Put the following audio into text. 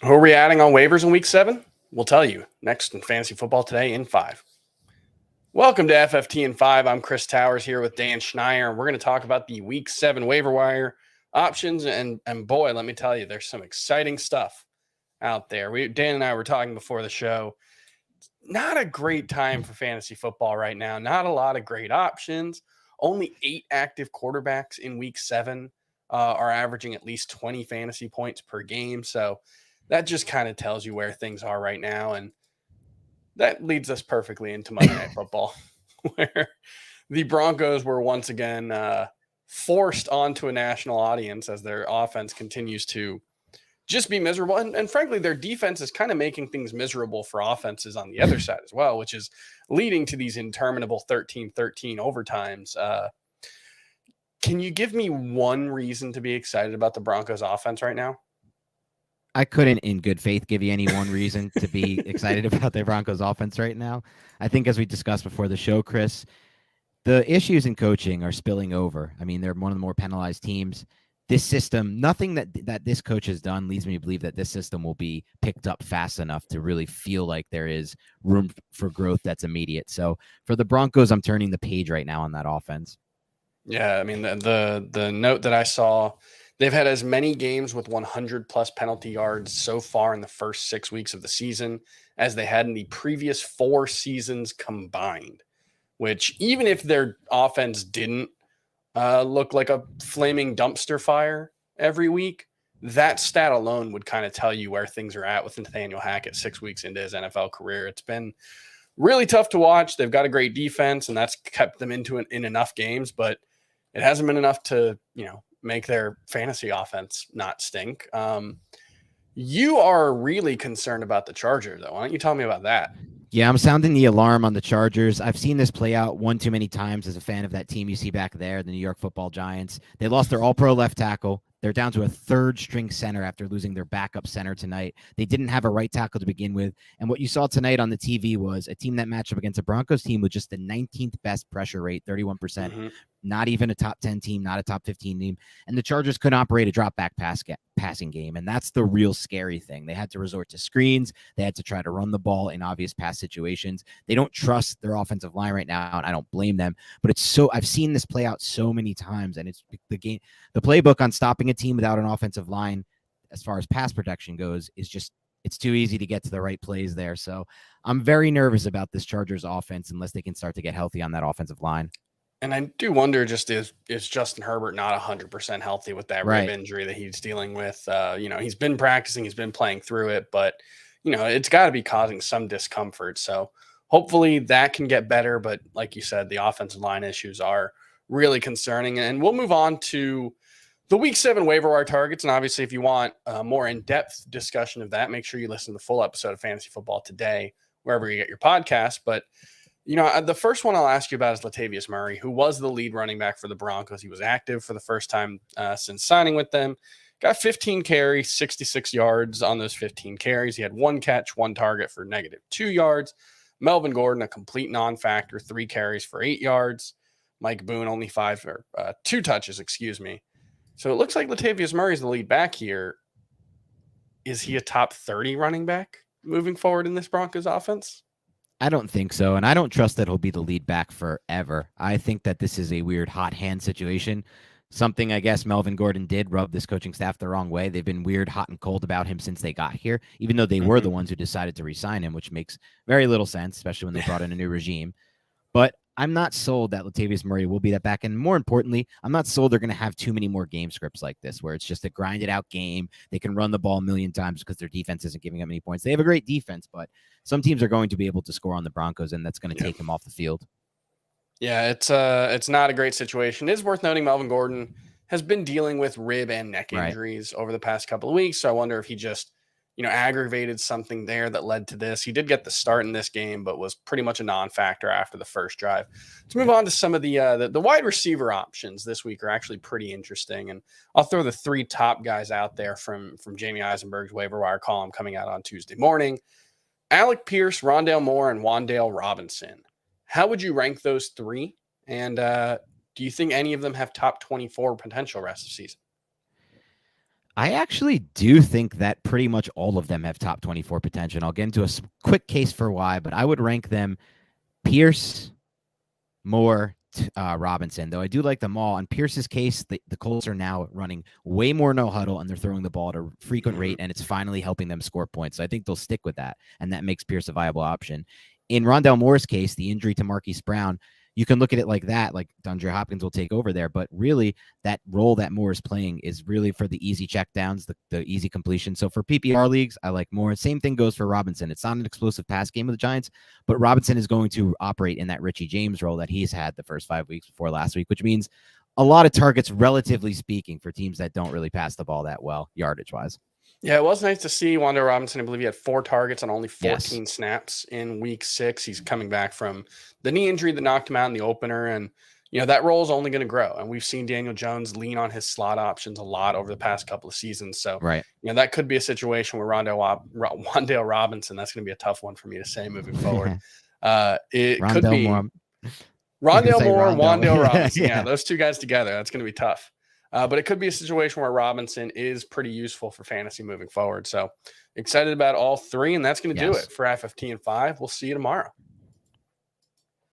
Who are we adding on waivers in week 7? We'll tell you next in Fantasy Football Today in 5. Welcome to FFT in 5. I'm Chris Towers here with Dan Schneier, and we're going to talk about the week 7 waiver wire options. And boy, let me tell you, there's some exciting stuff out there. Dan and I were talking before the show. Not a great time for fantasy football right now. Not a lot of great options. Only 8 active quarterbacks in week 7 are averaging at least 20 fantasy points per game. So that just kind of tells you where things are right now. And that leads us perfectly into Monday Night Football, where the Broncos were once again forced onto a national audience as their offense continues to just be miserable. And frankly, their defense is kind of making things miserable for offenses on the other side as well, which is leading to these interminable 13-13 overtimes. Can you give me one reason to be excited about the Broncos offense right now? I couldn't in good faith give you any one reason to be excited about the Broncos offense right now. I think as we discussed before the show, Chris, the issues in coaching are spilling over. I mean, they're one of the more penalized teams. This system, nothing that this coach has done leads me to believe that this system will be picked up fast enough to really feel like there is room for growth that's immediate. So for the Broncos, I'm turning the page right now on that offense. Yeah, I mean, the note that I saw, they've had as many games with 100 plus penalty yards so far in the first 6 weeks of the season as they had in the previous 4 seasons combined, which even if their offense didn't look like a flaming dumpster fire every week, that stat alone would kind of tell you where things are at with Nathaniel Hackett 6 weeks into his NFL career. It's been really tough to watch. They've got a great defense, and that's kept them in enough games, but it hasn't been enough to, make their fantasy offense not stink. You are really concerned about the Chargers, though. Why don't you tell me about that? Yeah, I'm sounding the alarm on the Chargers. I've seen this play out one too many times as a fan of that team you see back there, the New York Football Giants. They lost their all-pro left tackle. They're down to a third-string center after losing their backup center tonight. They didn't have a right tackle to begin with. And what you saw tonight on the TV was a team that matched up against a Broncos team with just the 19th best pressure rate, 31%. Mm-hmm. Not even a top 10 team, not a top 15 team. And the Chargers couldn't operate a drop back passing game. And that's the real scary thing. They had to resort to screens. They had to try to run the ball in obvious pass situations. They don't trust their offensive line right now, and I don't blame them. But I've seen this play out so many times, and it's the playbook on stopping a team without an offensive line, as far as pass protection goes, is just, it's too easy to get to the right plays there. So I'm very nervous about this Chargers offense unless they can start to get healthy on that offensive line. And I do wonder, just is Justin Herbert not 100% healthy with that rib injury that he's dealing with? He's been practicing, he's been playing through it, but, it's got to be causing some discomfort. So hopefully that can get better. But like you said, the offensive line issues are really concerning. And we'll move on to the week 7 waiver wire targets. And obviously, if you want a more in-depth discussion of that, make sure you listen to the full episode of Fantasy Football Today, wherever you get your podcast. But the first one I'll ask you about is Latavius Murray, who was the lead running back for the Broncos. He was active for the first time since signing with them. Got 15 carries, 66 yards on those 15 carries. He had 1 catch, 1 target for -2 yards. Melvin Gordon, a complete non-factor, 3 carries for 8 yards. Mike Boone, only 2 touches, excuse me. So it looks like Latavius Murray is the lead back here. Is he a top 30 running back moving forward in this Broncos offense? I don't think so, and I don't trust that he'll be the lead back forever. I think that this is a weird hot hand situation. Something I guess Melvin Gordon did rub this coaching staff the wrong way. They've been weird, hot and cold about him since they got here, even though they were the ones who decided to re-sign him, which makes very little sense, especially when they brought in a new regime. But I'm not sold that Latavius Murray will be that back. And more importantly, I'm not sold they're going to have too many more game scripts like this, where it's just a grinded out game. They can run the ball a million times because their defense isn't giving up many points. They have a great defense, but some teams are going to be able to score on the Broncos, and that's going to take him off the field. Yeah, it's not a great situation. It is worth noting Melvin Gordon has been dealing with rib and neck injuries over the past couple of weeks. So I wonder if he just, aggravated something there that led to this. He did get the start in this game, but was pretty much a non-factor after the first drive. Let's move on to some of the wide receiver options this week are actually pretty interesting. And I'll throw the 3 top guys out there from Jamie Eisenberg's waiver wire column coming out on Tuesday morning. Alec Pierce, Rondale Moore, and Wan'Dale Robinson. How would you rank those 3? And do you think any of them have top 24 potential rest of season? I actually do think that pretty much all of them have top 24 potential. And I'll get into a quick case for why, but I would rank them Pierce, Moore, Robinson, though I do like them all. In Pierce's case, the Colts are now running way more no huddle and they're throwing the ball at a frequent rate, and it's finally helping them score points. So I think they'll stick with that, and that makes Pierce a viable option. In Rondale Moore's case, the injury to Marquise Brown, you can look at it like that, like DeAndre Hopkins will take over there, but really that role that Moore is playing is really for the easy checkdowns, the easy completion. So for PPR leagues, I like Moore. Same thing goes for Robinson. It's not an explosive pass game of the Giants, but Robinson is going to operate in that Richie James role that he's had the first 5 weeks before last week, which means a lot of targets, relatively speaking, for teams that don't really pass the ball that well, yardage wise. Yeah, it was nice to see Wan'Dale Robinson. I believe he had 4 targets on only 14 snaps in week 6. He's coming back from the knee injury that knocked him out in the opener. And, that role is only going to grow. And we've seen Daniel Jones lean on his slot options a lot over the past couple of seasons. So, right. That could be a situation where Wan'Dale Robinson, that's going to be a tough one for me to say moving forward. It Rondale could be Rondale Moore, Wan'Dale Robinson. Yeah, those two guys together. That's going to be tough. But it could be a situation where Robinson is pretty useful for fantasy moving forward. So excited about all 3, and that's going to do it for FFT and 5. We'll see you tomorrow.